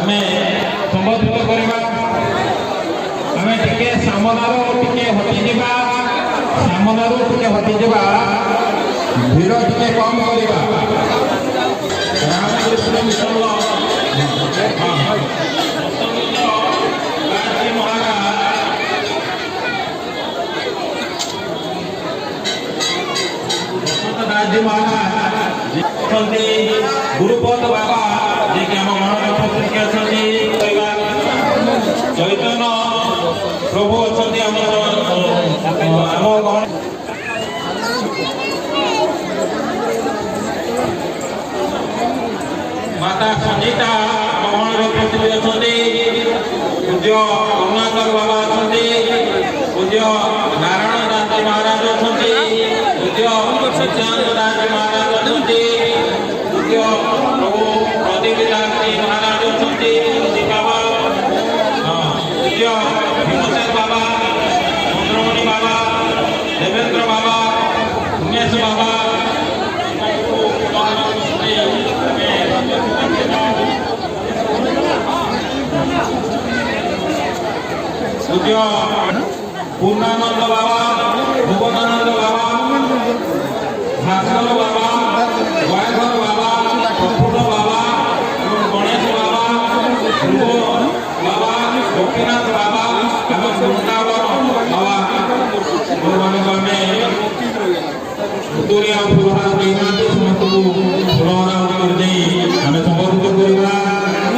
आमे संबोधित करवा आमे टिके सामनारो टिके हटि जिबा सामनारो टिके हटि जिबा भीड़ टिके कम करवा रामकृष्ण मिशन राज्य महाराज गुरुपद बाबा जे कि आम गणनाथ अच्छा चैतन्य प्रभु अच्छा माता संजीता आम गणनाथ अच्छा पूज्य करुणाकर बाबा अच्छा पूज्य नारायण दास महाराज अच्छा पूज्य सत्यानंद दास महाराज अच्छा पूज्य प्रभु प्रदीप दास महाराज अच्छा बाबा पूज्य भीमसेन बाबा चंद्रमणि बाबा देवेंद्र बाबा उमेश बाबा पूज्य पूर्णानंद बाबा भुवनानंद बाबा भास्कर बाबा वायघर बाबा प्रफुल्ल बाबा गणेश बाबा ध्रुव बाबा गोपीनाथ बाबा एवं वृंदावन बाबा उत्तरिया फुलहार देना समस्त को फुलहार कर दे हमें समर्पित करवा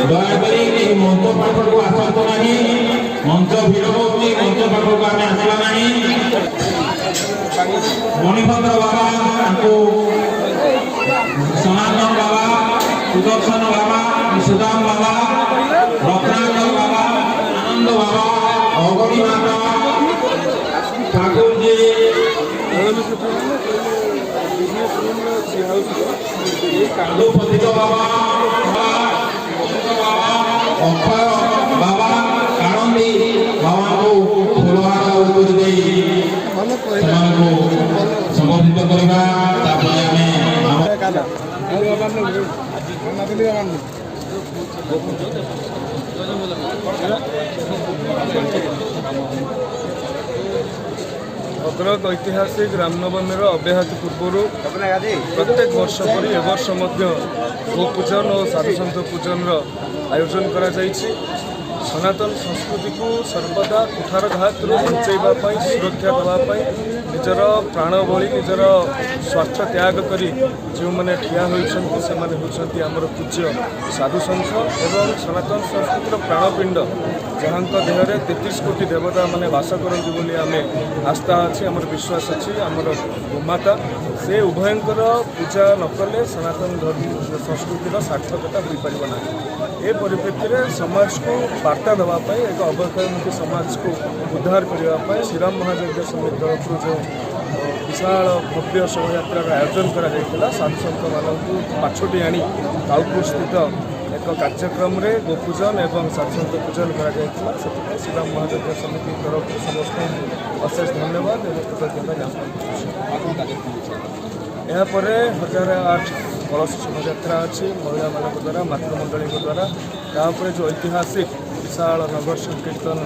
दयाकोरी मंच पाठ को आसतु नहीं मंच भिड़ होती मंच पाठ को आम आसला नहीं मणिभद्र बाबा सनातन बाबा सुदर्शन बाबा सुदाम बाबा रत्नाकर बाबा आनंद बाबा अगरी माता ठाकुर जी कांदोपति बाबा अक्षय बाबा कानंदी बाबा को फुलहार संबोधित करवा भद्रक ऐतिहासिक रामनवमी अव्याहति पूर्व प्रत्येक वर्ष पर ए वर्ष गोपूजन और साधुसंत पूजन आयोजन करा सनातन संस्कृति को सर्वदा कुठारघात बचाइवाई सुरक्षा देवाई निजर प्राण बलि निजर स्वार्थ त्याग करी जो मैंने ठिया होती आमर पूज्य साधुसंत एवं सनातन संस्कृतिर प्राणपिंड जहाँ देहरे 33 कोटी देवता मैंने बास करती बोली आम आस्था अच्छी आमर विश्वास अच्छी आमर गोमाता से उभयंकर पूजा नकले सनातन धर्म संस्कृतिर सार्थकता हो पार ना ए परिप्रेक्षी में समाज को वार्ता देवाई एक अवैतमुखी समाज को उद्धार करने श्रीराम महायज्ञ समिति तरफ जो विशाल भव्य शोभायात्रार आयोजन करा साधुसंत मानू पाछोटी आनी ताउपुर स्थित एक कार्यक्रम रे गोपूजन एवं साधुसंत पूजन करा श्रीराम महायज्ञ समिति तरफ समस्त अशेष धन्यवाद एवं कृतज्ञता ज्ञापन यापर 1008 कलश शोभायात्रा अच्छी महिला मान द्वारा मातृमंडली द्वारा तापर जो ऐतिहासिक विशाल नगर संकीर्तन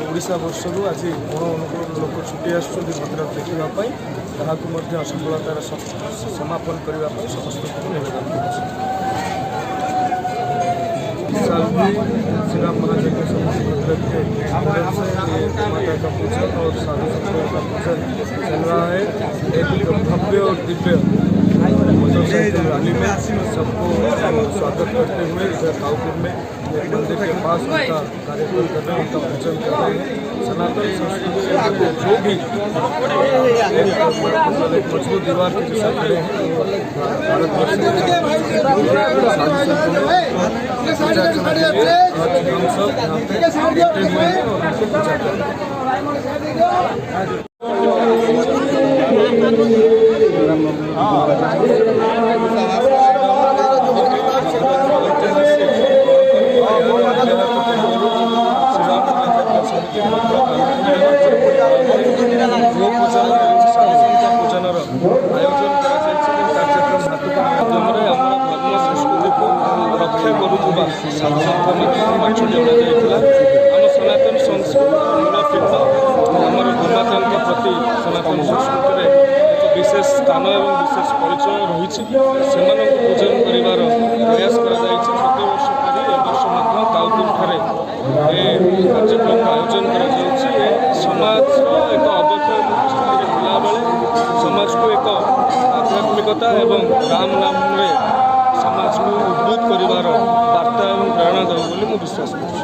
ओडिशा वर्षरू आज कोण अनुकूल लोक छुट्टी आसुँच भद्रक देखापी सफलतार समापन करने समस्त को निवेदन श्रीराम महायज्ञ समिति भद्रक के माता का पूजन और साधु संतों का पूजन चल रहा है। एक भव्य और दिव्य मोटरसाइकिल रैली में सबको स्वागत करते हुए इधर ताउपुर में एक मंदिर के पास उनका कार्यक्रम कर रहे हैं, उनका पूजन कर रहे हैं। सनातन संस्कृति जो भी एक मजबूत दीवार के जैसा खड़े हैं भारतवर्ष हम सब यहाँ पे इकट्ठे हुए हैं और उनको पूजा कर रहे हैं। ସାଧୁସନ୍ଥ ମଧ୍ୟ ମାଛ ଯୋଡ଼ା ଯାଇଥିଲା। ଆମ ସନାତନ ସଂସ୍କୃତିର ମୂଳ ପିଣ୍ଡ ଆମର ଗୋମାତାଙ୍କ ପ୍ରତି ସନାତନ ସଂସ୍କୃତିରେ ଏକ ବିଶେଷ ସ୍ଥାନ ଏବଂ ବିଶେଷ ପରିଚୟ ରହିଛି। ସେମାନଙ୍କୁ ପୂଜନ କରିବାର ପ୍ରୟାସ କରାଯାଇଛି। ପ୍ରତିବର୍ଷ ପରି ଏ ବର୍ଷ ମଧ୍ୟ ଦାଉଦପୁରଠାରେ ଏ କାର୍ଯ୍ୟକ୍ରମର ଆୟୋଜନ କରାଯାଉଛି। ଏ ସମାଜର ଏକ ଅବକ୍ଷୟ ସ୍ଥିତିରେ ଥିଲାବେଳେ ସମାଜକୁ ଏକ ଆଧ୍ୟାତ୍ମିକତା ଏବଂ ରାମ ନାମରେ ସମାଜକୁ ଉଦ୍ବୁଦ୍ଧ କରିବାର ବାର୍ତ୍ତା ଏବଂ ପ୍ରେରଣା ଦେବ ବୋଲି ମୁଁ ବିଶ୍ୱାସ କରୁଛି।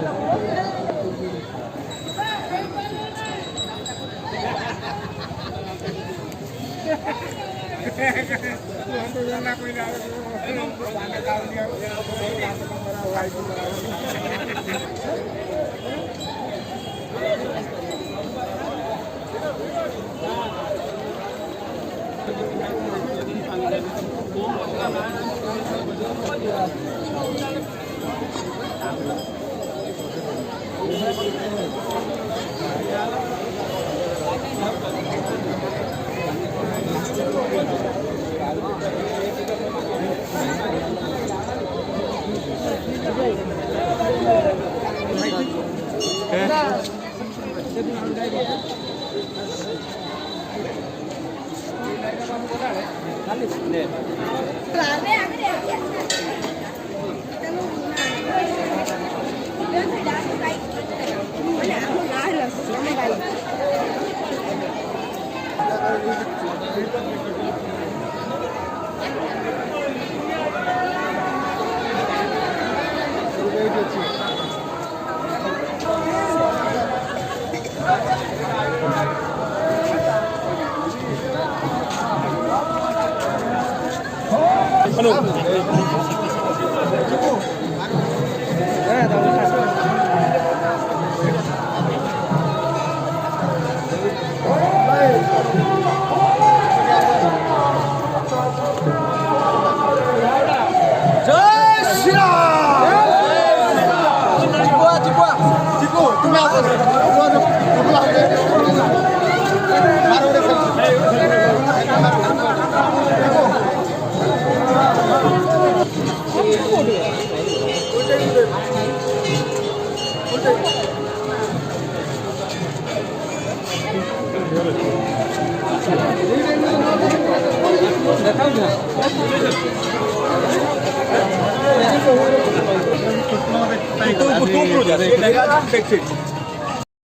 Tu,